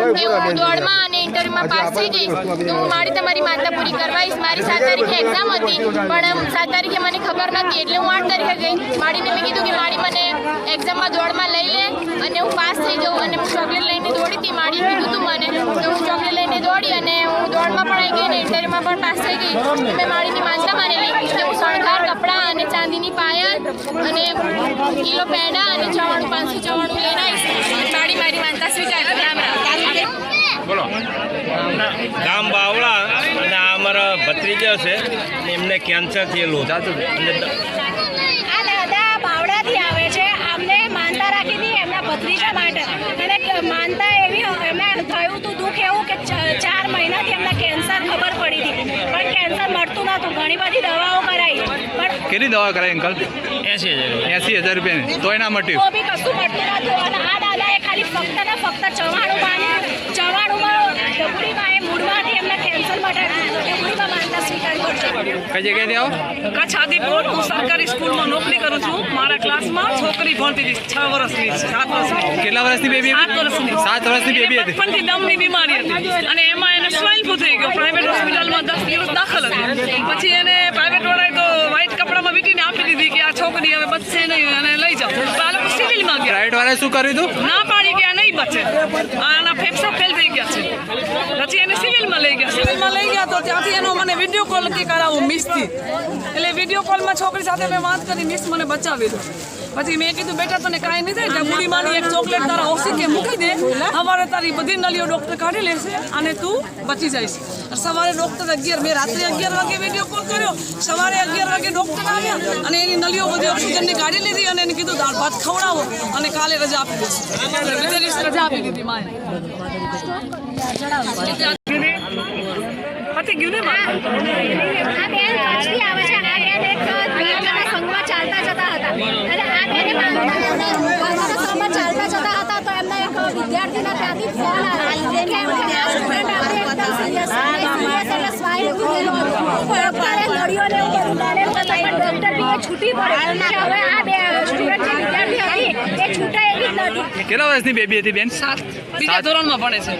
હું દોડમાં અને ઇન્ટરવ્યુમાં પાસ થઈ ગઈ તો હું મારી તમારી માનતા પૂરી કરવાઈશ. મારી 7 તારીખે એક્ઝામ હતી પણ 7 તારીખે મને ખબર નથી એટલે હું 8 તારીખે ગઈ. માડીને મેં કીધું કે માડી મને એક્ઝામમાં દોડમાં લઈ લે અને હું પાસ થઈ જાઉં અને હું ચોકલેટ લઈને દોડી હતી. માડીએ કીધું હતું મને તો હું ચોકલેટ લઈને દોડી અને હું દોડમાં પણ આવી ગઈ અને ઇન્ટરવ્યુમાં પણ પાસ થઈ ગઈ. મેં માડીની માનતા માનેલી કે હું શણગાર કપડાં અને ચાંદીની પાયલ અને કિલો પેંડા અને 594 લઈને આવીશ. માડી મારી માનતા સ્વીકાર કરે. બોલો. ગામ બાવળા અને આ અમારા ભત્રીજા છે એમને કેન્સર થયેલું અને આ દાદા બાવળાથી આવે છે. અમને માનતા રાખી હતી એમના ભત્રીજા માટે અને માનતા એવી એમને થયું હતું દુઃખ એવું કે 4 મહિનાથી એમને કેન્સર ખબર પડી હતી પણ કેન્સર મળતું નહોતું. ઘણી બધી દવાઓ કરાવી પણ કેટલી દવા કરાવી અંકલ? 80,000 રૂપિયાની તોય ના મટ્યું. તો બી કશું મળતું નહોતું અને આ દાદાએ ખાલી ફક્ત ને ફક્ત 94માં ડબુડીમાં એ મૂળમાંથી એમને કેન્સર મટાડ્યું. ડબુડીમાં માનતા સ્વીકાર કરજો. કઈ જગ્યાએથી આવો? કચ્છ આદિપુર. હું સરકારી સ્કૂલમાં નોકરી કરું છું. મારા ક્લાસમાં છોકરી ભણતી હતી 6 વર્ષની 7 વર્ષની. કેટલા વર્ષની બેબી? 7 વર્ષની. 7 વર્ષની બેબી હતી. બચપનથી દમની બીમારી હતી અને એમાં એને સ્વાઇન ફ્લૂ થઈ ગયો. પ્રાઇવેટ હોસ્પિટલમાં 10 દિવસ દાખલ હતી. પછી એને પ્રાઇવેટ વાળાએ તો વ્હાઇટ કપડામાં વીટીને આપી દીધી કે આ છોકરી હવે બચશે નહીં અને લઈ જાઓ. તો આ લોકો સિવિલમાં ગયા. પ્રાઇવેટ વાળાએ શું કર્યું હતું? ના પાડી કે આ નહીં બચે, આના ફેફસા ફેલ થઈ ગયા છે. પછી એને સિવિલમાં લઈ ગયા. સિવિલમાં લઈ ગયા તો ત્યાંથી એનો મને વિડીયો કોલ કે કરાવો મિસથી. એટલે વિડીયો કોલમાં છોકરી સાથે મેં વાત કરી, મિસ મને બચાવી દો. પછી મેં કીધું બેટા તને કાંઈ નહીં થાય, ડબુડીમાંની એક ચોકલેટ તારા ઓસીકે મૂકી દે, સવારે તારી બધી નલીઓ ડૉક્ટર કાઢી લેશે અને તું બચી જઈશ. સવારે ડૉક્ટર 11 મેં રાત્રે 11 વાગે વિડીયો કોલ કર્યો. સવારે 11 વાગે ડૉક્ટર આવ્યા અને એની નલીઓ બધી ઓક્સિજનની કાઢી લીધી અને એને કીધું દાળ ભાત ખવડાવો અને કાલે રજા આપી દેશે. બીજે દિવસે રજા આપી દીધી માએ. પતી ગયું ને મારે. આ બેન કચ્છથી આવે છે. આ બેન એક દ્વારકાના સંઘમાં ચાલતા જતા હતા અને આ બેને દ્વારકાના સંઘમાં ચાલતા જતા હતા તો એમના એક વિદ્યાર્થીના ત્યાંથી ફોન આવ્યો કે આ સ્ટુડન્ટ આપણે એકદમ સિરિયસ એટલે સ્વાઇન ફ્લૂ થયેલો હતો. ડૉક્ટરે નળીઓને એવું બધું લાવેલું હતું પણ ડૉક્ટર બી એ છૂટી પડે કે હવે આ બે સ્ટુડન્ટ જે વિદ્યાર્થી હતી એ છૂટાય એવી જ નથી. કેટલા વર્ષની બેબી હતી બેન? 7 બીજા ધોરણમાં ભણે છે.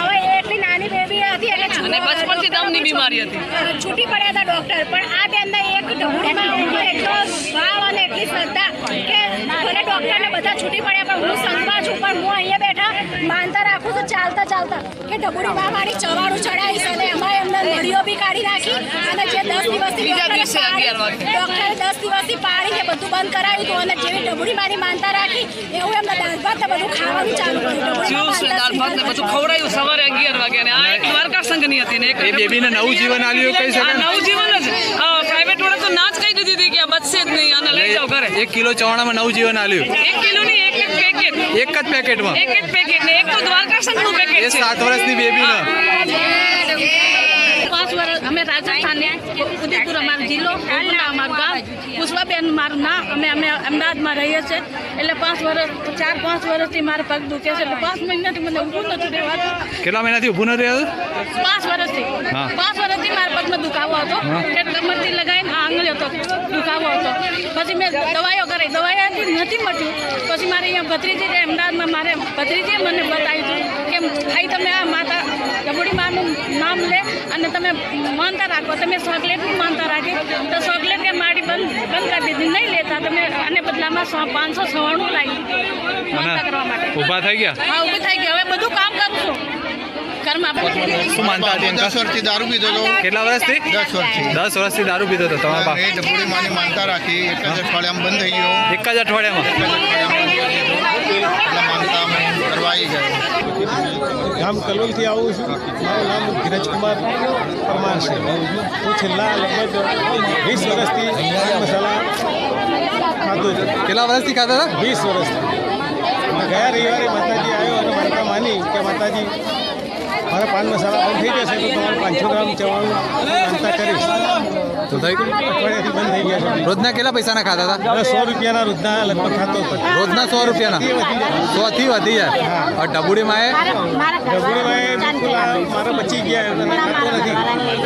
હવે એટલી નાની બેબી હતી એટલે અને બચપનથી દમની બીમારી હતી. છૂટી પડ્યા હતા ડૉક્ટર પણ આ બેનને એક ડબુડીમાં ઉપર એટલો ભાવ અને એટલી શ્રદ્ધા કે મને ડૉક્ટરને બધા છૂટી પડ્યા પણ હું સંઘમાં છું પણ હું અહીંયા બેઠા માનતા રાખું છું ચાલતા ચાલતા કે ડબુડીમાં મારી ચવાડું ચડાવીશ અને એમાં એમને નળીઓ બી કાઢી નાખી અને જે 10 દિવસથી ડૉક્ટરે 10 દિવસથી પાડી કે બધું બંધ કરાવ્યું હતું અને જેવી ડબુડીમાંની માનતા રાખી એવું એમને દાળ ભાત બધું ખાવાનું ચાલુ કર્યું. દાળ ભાત ને બધું ખવડાવ્યું સવારે 11 વાગે. અને આ એક દ્વારકા સંઘની હતી ને એક એ બેબીને નવું જીવન આલ્યું કહી શકાય. નવું જીવન જ. પ્રાઇવેટ વાળા તો ના જ કહી દીધી હતી કે આ બચશે જ નહીં, આને લઈ જાઓ ઘરે. 1 કિલો ચવાણામાં નવું જીવન આલ્યું. 1 કિલો ની એક પેકેટ. એક જ પેકેટમાં. એક પેકેટ ને એક તો દ્વારકા સંઘનું પેકેટ એ છે. 7 વર્ષની બેબીને 5 વર્ષ અમે રાજસ્થાનની ઉદયપુર અમારો જિલ્લો, અમારું ગામ, પુષ્પાબેન મારું નામ. અમે અમદાવાદમાં રહીએ છીએ એટલે 5 વર્ષથી મારા પગ દુખે છે એટલે 5 મહિનાથી મને ઊભું નથી રહેવાતું. કેટલા મહિનાથી ઊભું નથી રહ્યું? 5 વર્ષથી મારા પગમાં દુખાવો હતો. કમરથી લગાવીને આંગળી હતો દુખાવો હતો. પછી મેં દવાઈઓ કરી, દવાઈઓથી નથી મટ્યું. પછી મારે અહીંયા ભત્રીજી અમદાવાદમાં મારે ભત્રીજીએ મને બતાવ્યું કે ભાઈ તમે આ માતા ડબુડી માનું નામ લે અને તમે માનતા રાખો. તમે ચોકલેટની માનતા રાખી તો ચોકલેટ કે મારી બંધ કરી દીધી, નહીં લેતા તમે અને બદલામાં 596 લાવી માનતા કરવા માટે. ઊભા થઈ ગયા? હા, ઊભી થઈ ગઈ. હવે બધું કામ કરું છું ઘરમાં. શું માનતા હતી? 10 વર્ષથી દારૂ પીધો હતો. કેટલા વર્ષથી? 10 વર્ષથી. 10 વર્ષથી દારૂ પીધો હતો તમારા બાપ? મેં ડબુડીમાંની માનતા રાખી. એક જ અઠવાડિયામાં બંધ થઈ ગયો. એક જ અઠવાડિયામાં? એટલે માનતા અમે કરવાઈ ગયા. ગામ કલોલથી આવું છું. મારું નામ ધીરજકુમાર પરમાર છે. હું છેલ્લા લગભગ 20 વર્ષથી મસાલા ખાધું છું. કેટલા વર્ષથી ખાતા હતા? 20 વર્ષથી. ગયા રવિવારે માતાજી આવ્યો અને માનતા માની કે માતાજી મારા પાન મસાલા બંધ થઈ જશે તો તમારે 500 ગ્રામ ચવાણું માનતા કરીશ. તો થઈ ગયું? અઠવાડિયાથી બંધ થઈ ગયા છે. રોજના કેટલા પૈસાના ખાતા હતા? 100 રૂપિયાના રોજના લગભગ ખાતો હતો. રોજના 100 રૂપિયાના? 100 થી વધી જાય. और डबुડીમાં બિલકુલ મારા બચી ગયા અને ખાતો નથી.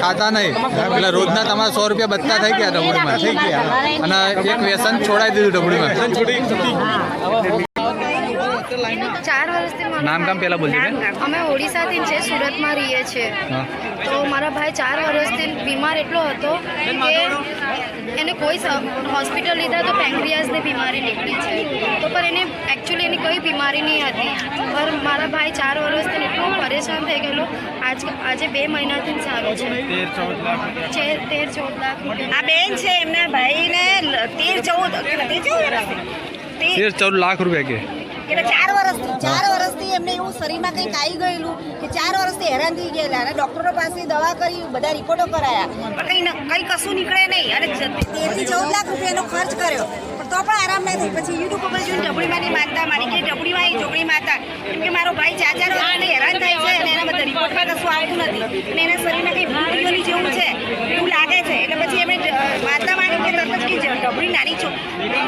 ખાતા નહીં એટલે રોજના તમારા 100 રૂપિયા બચતા થઈ ગયા ડબુડીમાં. થઈ ગયા અને એક વ્યસન છોડાવી દીધું ડબુડીમાં. છોડી 4 વર્ષથી મારો નામ ગામ પહેલા બોલજો બેન. અમે ઓડિશાથી છે, સુરતમાં રહીએ છીએ. હા. તો મારા ભાઈ 4 વર્ષથી બીમાર એટલો હતો કે એને કોઈ હોસ્પિટલ લીધા તો પેન્ક્રિયાસની બીમારી નીકળી છે. તો પણ એને એકચ્યુઅલી એની કોઈ બીમારી નહીં હતી. પણ મારા ભાઈ 4 વર્ષથી એટલો પરેશાન થઈ ગયેલો. આજે 2 મહિનાથી સારો છે. 13-14 લાખ રૂપિયા. આ બેન છે એમના ભાઈને 13-14 લાખ રૂપિયા કે 4 વર્ષથી એમને એવું શરીરમાં કંઈક આવી ગયેલું કે 4 વર્ષથી હેરાન થઈ ગયેલા અને ડૉક્ટરો પાસે દવા કરી, બધા રિપોર્ટો કરાયા, પણ કંઈ કશું નીકળે નહીં અને 13-14 લાખ રૂપિયાનો ખર્ચ કર્યો પણ તો પણ આરામ નહીં થઈ. પછી યુટ્યુબ ઉપર જોઈને ડબડીમાંની માનતા માની કે ડબડીમાં એ ચોકડી માતા, કેમ કે મારો ભાઈ 4 વર્ષથી હેરાન થાય છે અને એના બધા રિપોર્ટમાં કશું આવતું નથી અને એના શરીરમાં કંઈ ભૂલની જેવું છે એવું લાગે છે. એટલે પછી એમણે માતા માની કે તરત જ કે ડબડી નાની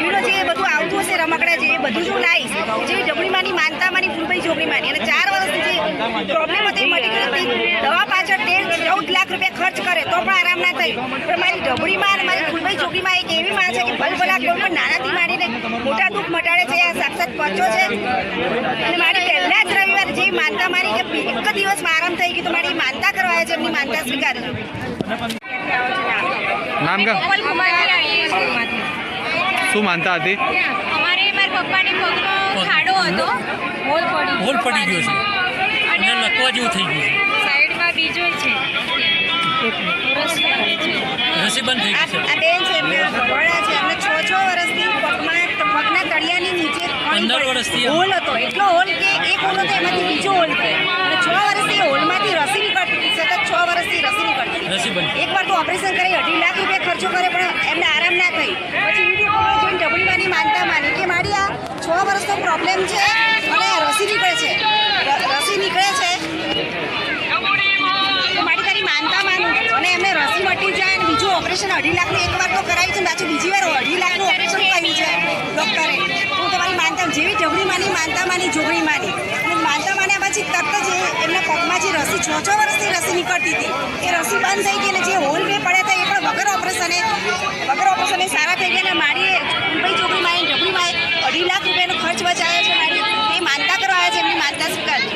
યુનો જે બધું આવતું હશે રમકડા જે એ બધું જો લાવીશ જેવી ડબડીમાંની માનતામાંની ફૂલભાઈ ચોકડીમાંની અને 4 વર્ષથી જે પ્રોબ્લેમ હતી મટી ગઈ, દવા પાછળ 13-14 લાખ રૂપિયા ખર્ચ કરે તો પણ આરામ ના થઈ. પણ મારી ડબડીમાં અને મારી ફૂલભાઈ ચોકડીમાં એક એવી માં છે કે ભલભલા કોઈ પણ નાનાથી માંડીને મોટા દુઃખ મટાડે છે. આ સાક્ષાત પંચો છે અને મારી પહેલા જ રવિવાર જે માનતા મારી કે એક જ દિવસમાં આરામ થઈ ગયું તો મારી માનતા કરવા છે, એમની માનતા સ્વીકારજો. નામ ગામ શું માનતા હતી? અમારે મારા પપ્પાને પગમાં ખાડો હતો, હોલ પડી ગયો છે અને લકવા જેવું થઈ ગયું છે. સાઈડમાં બીજો છે, રસી બંધ થઈ ગઈ છે. આ બેન છે એમને ભણ્યા છે, એમને 6 વર્ષથી પગના તળિયાની નીચે 15 વર્ષથી હોલ હતો. એટલો હોલ કે એક હોલ હતો એમાંથી બીજો હોલ થયો અને 6 વર્ષથી હોલમાંથી રસી નીકળતી હતી. સતત 6 વર્ષથી રસી નીકળતી હતી. એકવાર તો ઓપરેશન કરી 2.5 લાખ રૂપિયા ખર્ચો કરે પણ એમને આરામ ના થઈ. પછી વિડીયો કોલ જોઈને ડબડીમાંની માનતા માની કે મારી આ 6 વર્ષનો પ્રોબ્લેમ છે અને રસી નીકળે છે તો મારી તારી માનતા માનું અને એમને રસી મટી જાય અને બીજું ઓપરેશન 2.5 લાખનું એકવાર તો કરાવ્યું છે, પાછું બીજી વાર 2.5 લાખનું ઓપરેશન કર્યું છે ડૉક્ટરે. હું તમારી માનતા જેવી ડબડીમાંની માનતામાંની જોગણીમાંની અને માનતા માન્યા પછી તરત જ એમના પગમાં જે રસી 6 વર્ષથી રસી નીકળતી હતી એ રસી બંધ થઈ ગઈ અને જે હોલ બે પડ્યા હતા એ પણ વગર ઓપરેશને સારા થઈ ગયા અને મારી ભાઈ જોગણીમાં ડબડીમાં 2.5 લાખ રૂપિયાનો ખર્ચ બચાવ્યો છે. મારી એ માનતા કરવા આવ્યા છે, એમની માનતા સ્વીકારજો.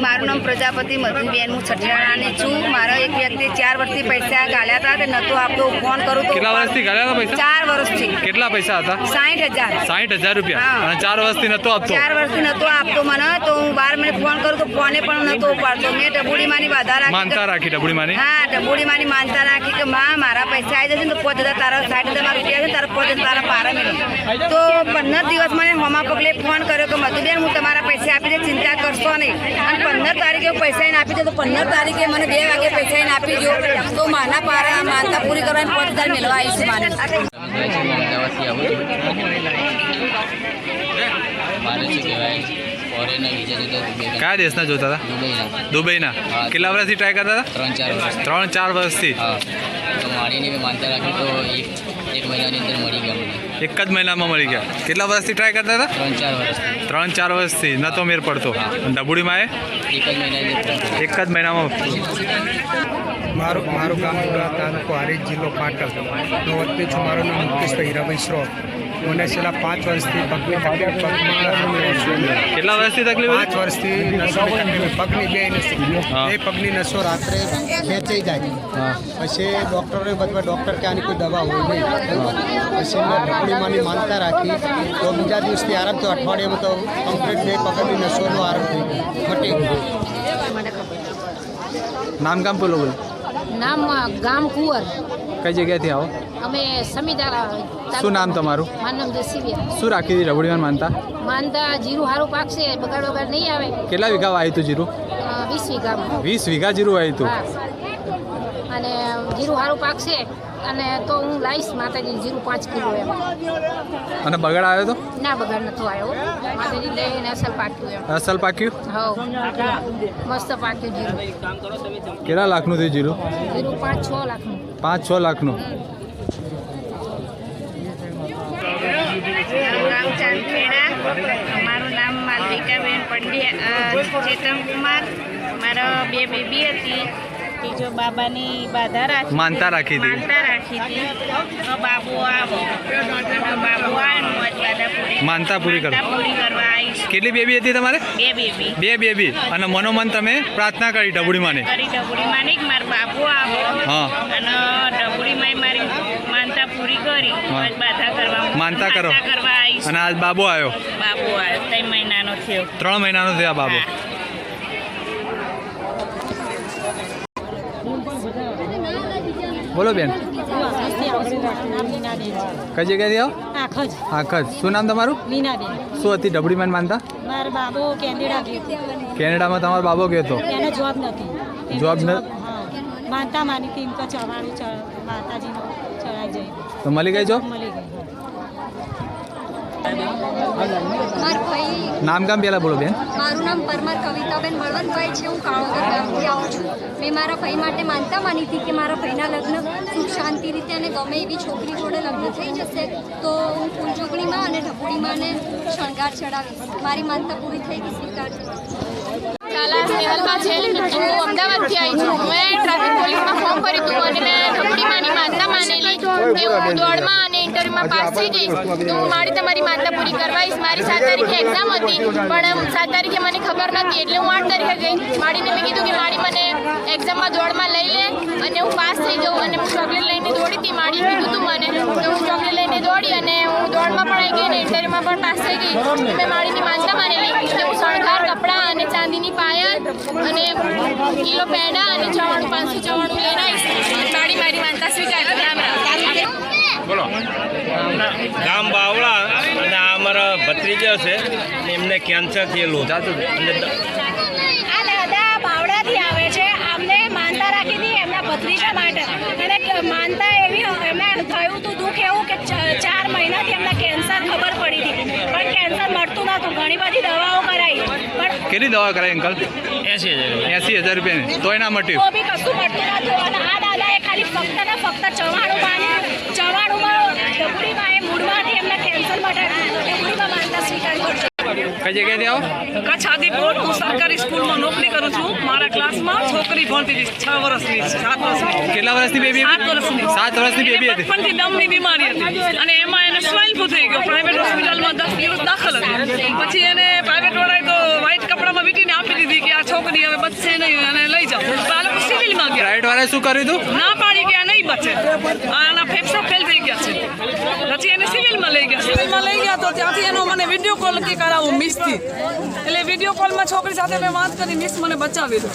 મારું નામ પ્રજાપતિ મધુબેન, હું છઠિયાણાની છું. મારા એક વ્યક્તિ 4 વર્ષથી પૈસા ગાળ્યા હતા તે નહોતું આપતો. ફોન કરું તો કેટલા વર્ષથી ગાળ્યા હતા પૈસા? 4 વર્ષથી. કેટલા પૈસા હતા? 60,000. 60,000 રૂપિયા. હા. અને 4 વર્ષથી નતો આપતો? 4 વર્ષથી નહોતો આપતો મને. તો હું 12 મિનિટ ફોન કરું તો ફોને પણ નહોતો ઉપાડતો. મેં ડબુડીમાંની બાધા રાખી. માનતા રાખી ડબડીમાંની? હા, ડબુડીમાંની માનતા રાખી કે માં મારા પૈસા આવી જશે ને તો 5,000 તારા 60,000 રૂપિયા છે, તારા 5,000 તારા પારા મેળો. તો 15 દિવસ મને હોમા પગલે ફોન કર્યો કે મધુબેન હું તમારા પૈસા આપી દે, ચિંતા કરશો નહીં. અને 15 તારીખે પૈસા એને આપી દે તો 15 તારીખે મને 2 વાગે પૈસા એને આપી દો તો માના પારા માનતા પૂરી કરવાની 5,000 મેળવા આવીશું માને. અમદાવાદથી આવું છું. મારે શું કહેવાય ફોરેનના વિઝા લીધા દુબઈ. કયા દેશના જોતા હતા? દુબઈના. દુબઈના. હા. કેટલા વર્ષથી ટ્રાય કરતા હતા? 3-4 વર્ષ. 3-4 વર્ષથી. હા, તો મારીને મેં માનતા રાખી તો એક મહિનાની અંદર મળી ગયા મને. એક જ મહિનામાં મળી ગયા. કેટલા વર્ષથી ટ્રાય કરતા હતા? 3-4 વર્ષથી. 3-4 વર્ષથી નતો મેર પડતો. અને ડબુડીમાં એક જ મહિનાની અંદર. એક જ મહિનામાં. મારું ગામ તાલુકો હારીજ જિલ્લો પાટણ. હું વતની છું. મારું નામ મુકેશભાઈ હીરાભાઈ શ્રોફ. મને છેલ્લા 5 વર્ષથી પગની તકલીફ. કેટલા વર્ષથી તકલીફ? 5 વર્ષથી નસોની તકલીફ. પગની બે નસો. એ પગની નસો રાત્રે ખેંચાઈ જાય. પછી ડૉક્ટરે બધા ડૉક્ટર કે આની કોઈ દવા હોય નહીં. પછી મેં ડબડીમાંની માનતા રાખી તો બીજા દિવસથી આરામ તો અઠવાડિયામાં તો કમ્પ્લીટ બે પગની નસોનો આરામ થઈ ગયો, મટી ગયો. નામ ગામ બોલો બોલો. નામ ગામ કુંવર. કઈ જગ્યાએથી આવો? અમે સમીદારા. શું નામ તમારું? મારું નામ જસીબિયા. શું રાખી હતી રબડીમાં માનતા? માનતા જીરું સારું પાકશે, બગાડ નહીં આવે. કેટલા વીઘા આવ્યું હતું જીરું? 20 વીઘામાં. 20 વીઘા જીરું આવ્યું હતું. હા, અને જીરું સારું પાકશે અને તો હું લાવીશ માતાજી જીરું 5 કિલો એમ. અને બગાડ આવ્યો તો? ના, બગાડ નતો આવ્યો. માતાજી લઈને અસલ પાક્યું એમ. અસલ પાક્યું? હા, મસ્ત પાક્યું જીરું. કેટલા લાખનું થયું જીરું? જીરું 5-6 લાખનું. 5-6 લાખનું. ગામ ચાંદખેડા. મારું નામ માલવિકાબેન પંડ્યા ચેતનકુમાર. મારા 2 બેબી હતી હતી જો બાબાની બાધા રાખી માનતા રાખી હતી. માનતા રાખી હતી તો બાબુ આવો અને બાબુ આવ્યો બાધા પૂરી માનતા પૂરી કરવા. માનતા પૂરી કરવા આવીશ. કેટલી બેબી હતી તમારે? 2 બેબી 2 બેબી. અને મનોમન તમે પ્રાર્થના કરી ડબુડી માને. કરી ડબુડી માની કે મારો બાબુ આવો હા. અને ડબુડી માં મારી માનતા પૂરી કરી હા. આજ બાધા કરવા માનતા કરો. કરવા આવીશ. અને આજ બાબો આવ્યો. બાબુ આવ્યો 3 મહિનાનો થયો. 3 મહિનાનો થયા બાબો. બોલો બેન, કઈ જગ્યાથી આવો? આખજ. શું નામ તમારું? મીનાબેન. શું હતી ડબડીમાં માનતા? મારો બાબો કેનેડા ગયો હતો. કેનેડામાં તમારો બાબો ગયો હતો? એને જોબ નથી. જોબ ન હા, માનતા માની હતી એમ તો ચવાણું માતાજીનો ચડાઈ જાય તો મળી ગઈ જોબ? મળી ગઈ. નામ ગામ પહેલાં બોલો બેન. મારું નામ પરમાર કવિતાબેન બળવંતભાઈ છે. હું કાળોદર ગામથી આવું છું. મેં મારા ભાઈ માટે માનતા માની હતી કે મારા ભાઈના લગ્ન સુખ શાંતિ રીતે અને ગમે એવી છોકરી જોડે લગ્ન થઈ જશે તો હું ફૂલચોકડીમાં અને ઢબુડીમાં ને શણગાર ચડાવીશ. મારી માનતા પૂરી થઈ ગઈ, સ્વીકાર કાલા સ્નેહલબા છે. હું અમદાવાદથી આવી છું. મેં ટ્રાફિક પોલીસમાં ફોર્મ કર્યું હતું અને મેં ઢબુડીમાંની માનતા માનેલી કે હું દોડમાં અને ઇન્ટરવ્યુમાં પાસ થઈ જઈશ તો હું તમારી માનતા પૂરી કરવાઈશ. મારી 7 તારીખે એક્ઝામ હતી પણ 7 તારીખે મને ખબર નથી એટલે હું 8 તારીખે ગઈ. માડીને મેં કીધું કે માડી મને એક્ઝામમાં દોડમાં લઈ લે અને હું પાસ થઈ જાઉં. અને હું ચોકલેટ લઈને દોડી હતી. માડીએ કીધું હતું મને તો હું ચોકલેટ લઈને દોડી અને હું દોડમાં પણ આવી ગઈ અને ઇન્ટરવ્યુમાં પણ પાસ થઈ ગઈ. મેં માડીની માનતા માનેલી કે હું શણગાર કપડાં અને ચાંદીની પાયલ અને કિલો પેડા અને 594 લઈને આવીશ. માડી મારી માનતા સ્વીકાર કરી. રામ રામ. બોલો. ગામ બાવળા અને આ અમારા ભત્રીજા છે એમને કેન્સર થયેલું અને આ દાદા બાવડાથી આવે છે. અમને માનતા રાખી હતી એમના ભત્રીજા માટે અને માનતા એવી એમને થયું હતું દુઃખ એવું કે 4 મહિનાથી એમને કેન્સર ખબર પડી હતી પણ કેન્સર મળતું નહોતું. ઘણી બધી દવાઓ કરાવી પણ કેટલી દવા કરાવી અંકલ? 80,000 રૂપિયાની. તોય ના મટ્યું? તો બી કશું મળતું નહોતું. અને આ દાદાએ ખાલી ફક્ત ને ફક્ત ચવાણુંમાં ડબુડીમાં એ મૂળમાંથી એમને કેન્સર મટાડ્યું. ડબુડીમાં માનતા સ્વીકાર કરજો. કઈ જગ્યાએથી આવો? કચ્છ આદિપુર. હું સરકારી સ્કૂલમાં નોકરી કરું છું. મારા ક્લાસમાં છોકરી ભણતી હતી 6 વર્ષની 7 વર્ષની. કેટલા વર્ષની બેબી? 7 વર્ષની. 7 વર્ષની બેબી હતી. બચપનથી દમની બીમારી હતી અને એમાં એને સ્વાઇન ફ્લૂ થઈ ગયો. પ્રાઇવેટ હોસ્પિટલમાં 10 દિવસ દાખલ હતી. પછી એને પ્રાઇવેટ વાળાએ તો વ્હાઇટ કપડામાં વીટીને આપી દીધી કે આ છોકરી હવે બચશે નહીં અને લઈ જાઓ. તો આ લોકો સિવિલમાં ગયા. પ્રાઇવેટ વાળાએ શું કર્યું હતું? ના પાડી કે આ નહીં બચે. આના ફેફસો ફેલ થઈ ગયા છે. પછી એને સિવિલમાં લઈ ગયા. સિવિલમાં લઈ ગયા તો ત્યાંથી એનો મને વિડીયો કોલ કે કરાવું મિસથી. એટલે વિડીયો કોલમાં છોકરી સાથે મેં વાત કરી. મિસ મને બચાવી દો.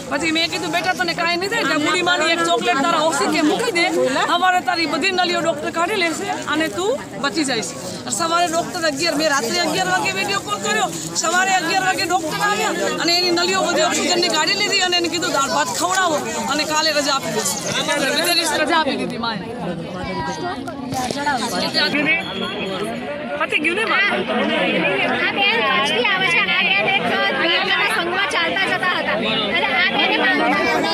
પછી મેં કીધું બેટા તને કાંઈ નહીં થાય. ડબુડીમાંની એક ચોકલેટ તારા ઓક્સિજન મૂકી દે. સવારે તારી બધી નળીઓ ડૉક્ટર કાઢી લેશે અને તું બચી જઈશ. સવારે ડૉક્ટર 11 મેં રાત્રે 11 વાગે વિડીયો કોલ કર્યો. સવારે 11 વાગે ડૉક્ટર આવ્યા અને એની નળીઓ બધી ઓક્સિજનની કાઢી લીધી અને એને કીધું દાળ ભાત ખવડાવો અને કાલે રજા આપી દેશે. બીજે દિવસે રજા આપી દીધી માએ. પતી ગયું ને મારે. આ બેન કચ્છથી આવે છે. આ બેન એક દ્વારકાના સંઘમાં ચાલતા જતા હતા અને આ બેને દ્વારકાના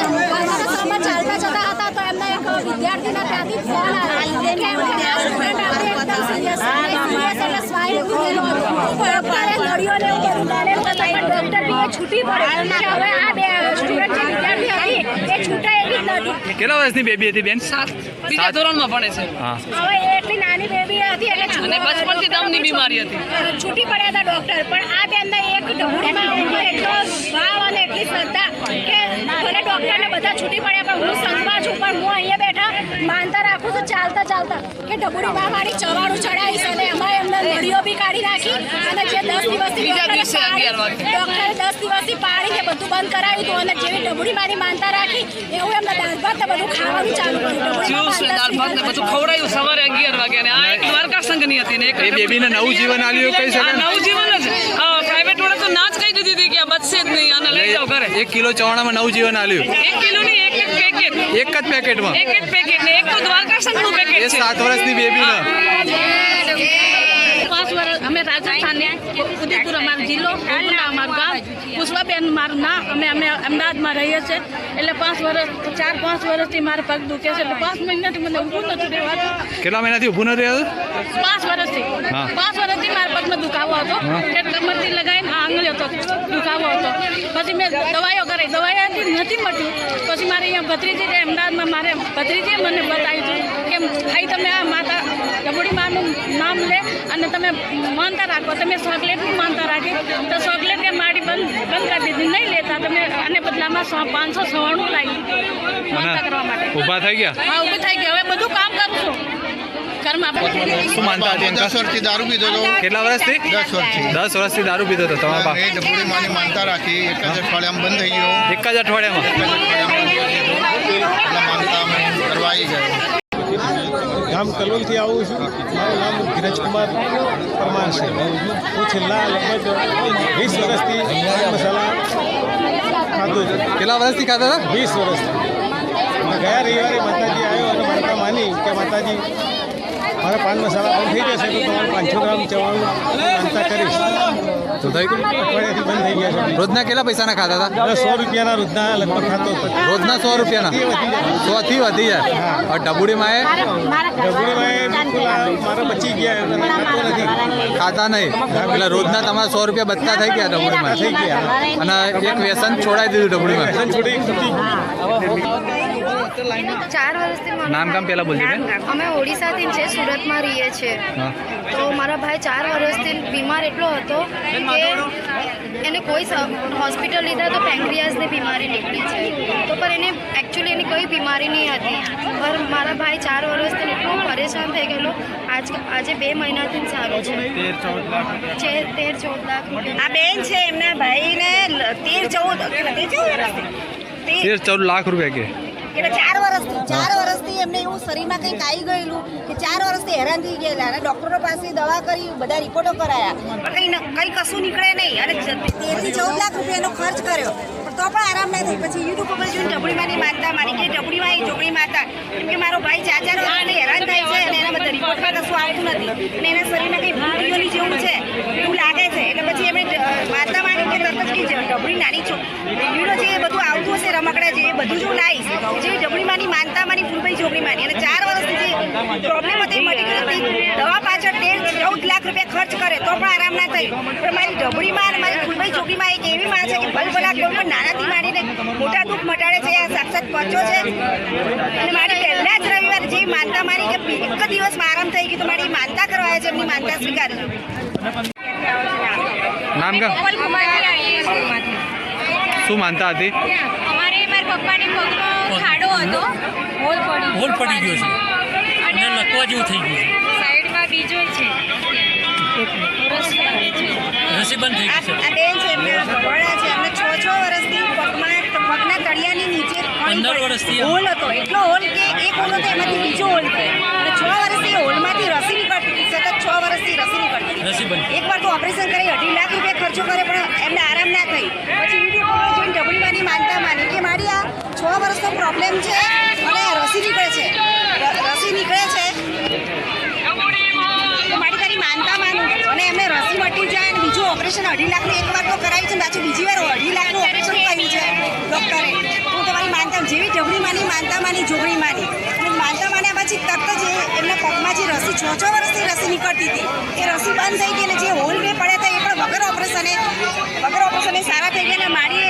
સંઘમાં ચાલતા જતા હતા તો એમના એક વિદ્યાર્થીના ત્યાંથી ફોન આવ્યો કે આ સ્ટુડન્ટ આપણે એકદમ સિરિયસ એટલે સ્વાઇન ફ્લૂ થયેલો હતો. ડોક્ટરે નળીઓને એવું બધું દાડેલું હતું પણ ડોક્ટર બી છૂટી પડે કે હવે આ બે સ્ટુડન્ટ જે વિદ્યાર્થી હતી એ છૂટે એવી જ નથી. કેટલા વર્ષની બેબી હતી બેન? 7. બીજા ધોરણમાં ભણે છે. હા. હવે એટલી નાની બેબી હતી એટલે અને બચપનથી દમની બીમારી હતી. છૂટી પડ્યા હતા ડોક્ટર પણ આ બેનને એક ઢબુડીમાં ઉપર એટલો ભાવ અને એટલી શ્રદ્ધા કે ભલે ડોક્ટરને બધા છૂટી પડ્યા પણ હું સંઘમાં છું પણ હું અહીંયા બેઠા માનતા રાખું છું ચાલતા ચાલતા કે ઢબુડીમાં મારી ચવાણું ચડાવીશ અને એમાં એમને નળીઓ બી કાઢી નાખી અને જે 10 દિવસથી બીજા દિવસે 11 વાગે ડોક્ટરે 10 દિવસથી પાડીને બધું બંધ કરાવ્યું હતું અને જેવી ઢબુડીમાંની માનતા રાખી એવું એમને દાળ ભાત ને બધું ખાવાનું ચાલુ કર્યું. જ્યુસ ને દાળ ભાત ને બધું ખવડાવ્યું સવારે 11 વાગે. અને આ એક દ્વારકા સંઘની હતી ને એક એ બેબીને નવું જીવન આલ્યું કહી શકાય? નવું જીવન જ. પ્રાઇવેટ વાળા તો ના જ કહી દીધી હતી કે આ બચશે જ નહીં અને લઈ જાઓ ઘરે. 1 કિલો ચવાણામાં નવું જીવન આલ્યું. 1 કિલો ની એક પેકેટ. એક જ પેકેટમાં? એક પેકેટ ને એક તો દ્વારકા સંઘનું પેકેટ એ છે. 7 વર્ષની બેબી ને 5 વર્ષ અમે રાજસ્થાનને ઉદયપુર અમારો જિલ્લો અમારું ગામ પુષ્પાબેન મારું નામ. અમે અમદાવાદમાં રહીએ છીએ એટલે 5 વર્ષથી મારે પગ દુખે છે એટલે 5 મહિનાથી મને ઊભું નથી રહેવાતું. કેટલા મહિનાથી ઊભું ન રહ્યું? 5 વર્ષથી મારા પગમાં દુખાવો હતો. કમરથી લગાવીને આંગળીઓ તો દુખાવો હતો. પછી મેં દવાઈઓ કરી દવાઈઓથી નથી મટ્યું પછી મારે અહીંયા ભત્રીજી અમદાવાદમાં મારે ભત્રીજીએ મને બતાવ્યું હતું કે ભાઈ તમે આ માતા ડબુડી માનું નામ લે અને તમે માનતા રાખો. તમે ચોકલેટની માનતા રાખી તો ચોકલેટ કે મારી બંધ કરી દીધી, નહીં લેતા તમે અને બદલામાં 596 લાવી માનતા કરવા માટે. ઊભા થઈ ગયા? હા, ઊભી થઈ ગઈ. હવે બધું કામ કરું છું ઘરમાં. શું માનતા હતી? 10 વર્ષથી દારૂ પીધો હતો. કેટલા વર્ષથી? 10 વર્ષથી. 10 વર્ષથી દારૂ પીધો હતો તમારા બાપ? એ ડબુડી માની માનતા રાખી, એક જ અઠવાડિયામાં બંધ થઈ ગયો. એક જ અઠવાડિયામાં? એટલે માનતા અમે કરવા આવી ગયા. ગામ કલોલથી આવું છું. મારું નામ ધીરજકુમાર પરમાર છે. હું છેલ્લા લગભગ 20 વર્ષથી મસાલા ખાધું છું. કેટલા વર્ષથી ખાતા હતા? 20 વર્ષથી. ગયા રવિવારે માતાજી આવ્યો અને માનતા માની કે માતાજી મારા પાન મસાલા બંધ થઈ જશે તો તમારે 500 ગ્રામ ચવાણું માનતા કરીશ. તો થઈ ગયું? અઠવાડિયાથી બંધ થઈ ગયા છે. રોજના કેટલા પૈસાના ખાતા હતા? 100 રૂપિયાના રોજના લગભગ ખાતો હતો. રોજના 100 રૂપિયાના? 100 થી વધી જાય. હવે ડબુડીમાં એ મારા બચી ગયા અને ખાતો નથી. ખાતા નહીં એટલે રોજના તમારા 100 રૂપિયા બચતા થઈ ગયા ડબુડીમાં? થઈ ગયા. અને એક વ્યસન છોડાવી દીધું ડબુડીમાં? 4 વર્ષથી નામ કામ પહેલા બોલજો બેન. અમે ઓડિશાથી છે, સુરતમાં રહીએ છીએ. તો મારા ભાઈ 4 વર્ષથી બીમાર એટલો હતો કે એને કોઈ હોસ્પિટલ લીધા તો પેન્ક્રિયાસની બીમારી નીકળી છે. તો પણ એને એકચ્યુઅલી એની કોઈ બીમારી નહીં હતી. પણ મારા ભાઈ 4 વર્ષથી એટલો પરેશાન થઈ ગયેલો. આજે 2 મહિનાથી સારો છે. 13-14 લાખ રૂપિયા. આ બેન છે એમના ભાઈને 13-14 લાખ રૂપિયા કે 4 વર્ષથી એમને એવું શરીરમાં કંઈક આવી ગયેલું કે 4 વર્ષથી હેરાન થઈ ગયેલા અને ડૉક્ટરો પાસે દવા કરી, બધા રિપોર્ટો કરાયા પણ કંઈ કશું નીકળે નહીં અને 13-14 લાખ રૂપિયાનો ખર્ચ કર્યો પણ તો પણ આરામ નહીં થઈ. પછી યુટ્યુબ ઉપર જોઈને ડબડીમાંની માનતા માની કે ડબડીમાં એ ચોકડી માતા કેમ કે મારો ભાઈ 4 વર્ષથી હેરાન થાય છે અને એના બધા રિપોર્ટમાં કશું આવતું નથી અને એના શરીરમાં કંઈ ભૂલીઓની જેવું છે એવું લાગે છે. એટલે પછી એમણે માતા માની કે તરત જ કે ડબડી નાની વિડીયો જે બધું આવતું હશે રમકડા જે એ બધું જો લાવીશ જે ડબડીમાંની માનતા માની ફૂલભાઈ ચોકડીમાંની અને 4 વર્ષથી જે પ્રોબ્લેમ હતી મટી દવા પાછળ 13-14 લાખ રૂપિયા ખર્ચ કરે તો પણ આરામ ના થઈ. પણ મારી ડબડીમાં અને મારી ફૂલભાઈ ચોકડીમાં એક એવી માં છે કે ભલભલા કોઈ પણ નાનાથી માંડીને મોટા દુઃખ મટાડે છે. આ સાક્ષાત પહોંચો છે અને મારી પહેલા જ રવિવાર જે માનતા માની કે એક જ દિવસમાં આરામ થઈ ગયું તો મારી માનતા કરવા છે એમની માનતા સ્વીકારજો. નામ કામ? શું માનતા હતી? અમારે મારા પપ્પાની પગમાં ખાડો હતો, હોલ પડી ગયો છે અને લકવા જેવું થઈ ગયું છે. સાઈડમાં બીજો છે રસી બંધ થઈ ગઈ છે. આ બેન છે એમને ભણ્યા છે એમને 6 વર્ષથી પગના તળિયાની નીચે 15 વર્ષથી હોલ હતો. એટલો હોલ કે એક હોલ હતો એમાંથી બીજો હોલ થયો અને 6 વર્ષથી હોલમાંથી રસી નીકળતી સતત 6 વર્ષથી રસી નીકળતી. રસી બંધ. એકવાર તો ઓપરેશન કરી 2.5 લાખ રૂપિયા ખર્ચો કરે પણ એમને આરામ ના થઈ. પછી વિડીયો કોલ જોઈને ડબડીમાંની માનતા માની કે મારી આ 6 વર્ષનો પ્રોબ્લેમ છે અને રસી નીકળે છે તો મારી તારી માનતા માનું અને એમને રસી મટી જાય અને બીજું ઓપરેશન 2.5 લાખનું એકવાર તો કરાવ્યું છે પાછું બીજી વાર 2.5 લાખનું ઓપરેશન કર્યું છે ડૉક્ટરે. હું તમારી માનતા જેવી ડબડીમાંની માનતા માની જોગણીમાંની અને માનતા માન્યા પછી તરત જ એમના પગમાં જે રસી 6 વર્ષથી રસી નીકળતી હતી એ રસી બંધ થઈ ગઈ અને જે હોલ બે પડ્યા હતા એ પણ વગર ઓપરેશને સારા થઈ ગયા અને મારી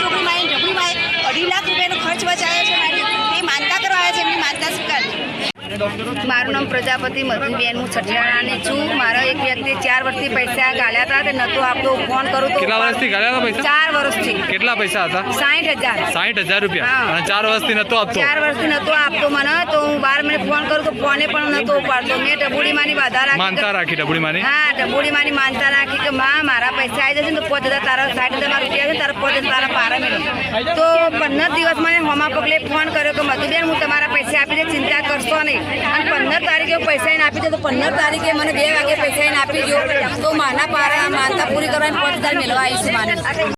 ફૂલભાઈ ચોકડીમાં ડબડીમાં 2.5 લાખ રૂપિયાનો ખર્ચ બચાવ્યો છે. મારી એ માનતા કરવા આવ્યા છે એમની માનતા સ્વીકારજો. મારું નામ પ્રજાપતિ મધુબેન, હું છઠિયાણાની છું. મારા એક વ્યક્તિ 4 વર્ષથી પૈસા ગાળ્યા હતા તે નહોતું આપતો. ફોન કરું તો કેટલા વર્ષથી ગાળ્યા હતા પૈસા? 4 વર્ષથી. કેટલા પૈસા હતા? 60,000. 60,000 રૂપિયા? અને 4 વર્ષથી નતો આપતો? 4 વર્ષથી નતો આપતો મને તો હું 12 મિનિટ ફોન કરું તો ફોને પણ નતો ઉપાડતો. મેં ડબુડીમાંની બાધા રાખી. માનતા રાખી ડબુડીમાંની? હા, ડબુડીમાંની માનતા રાખી કે માં મારા પૈસા આવી જશે ને તો 5,000 તારા 60,000 રૂપિયા છે તારા 5,000 તારા પારા મેળો. તો 15 દિવસ મને હોમા પગલે ફોન કર્યો કે મધુબેન હું તમારા પૈસા આપી દે, ચિંતા કરશો નહીં. અને 15 તારીખે પૈસા એને આપી દે તો 15 તારીખે મને 2 વાગે પૈસા એને આપી દો તો માના પારા માનતા પૂરી કરવાની 5,000 મેળવા આવીશ માને.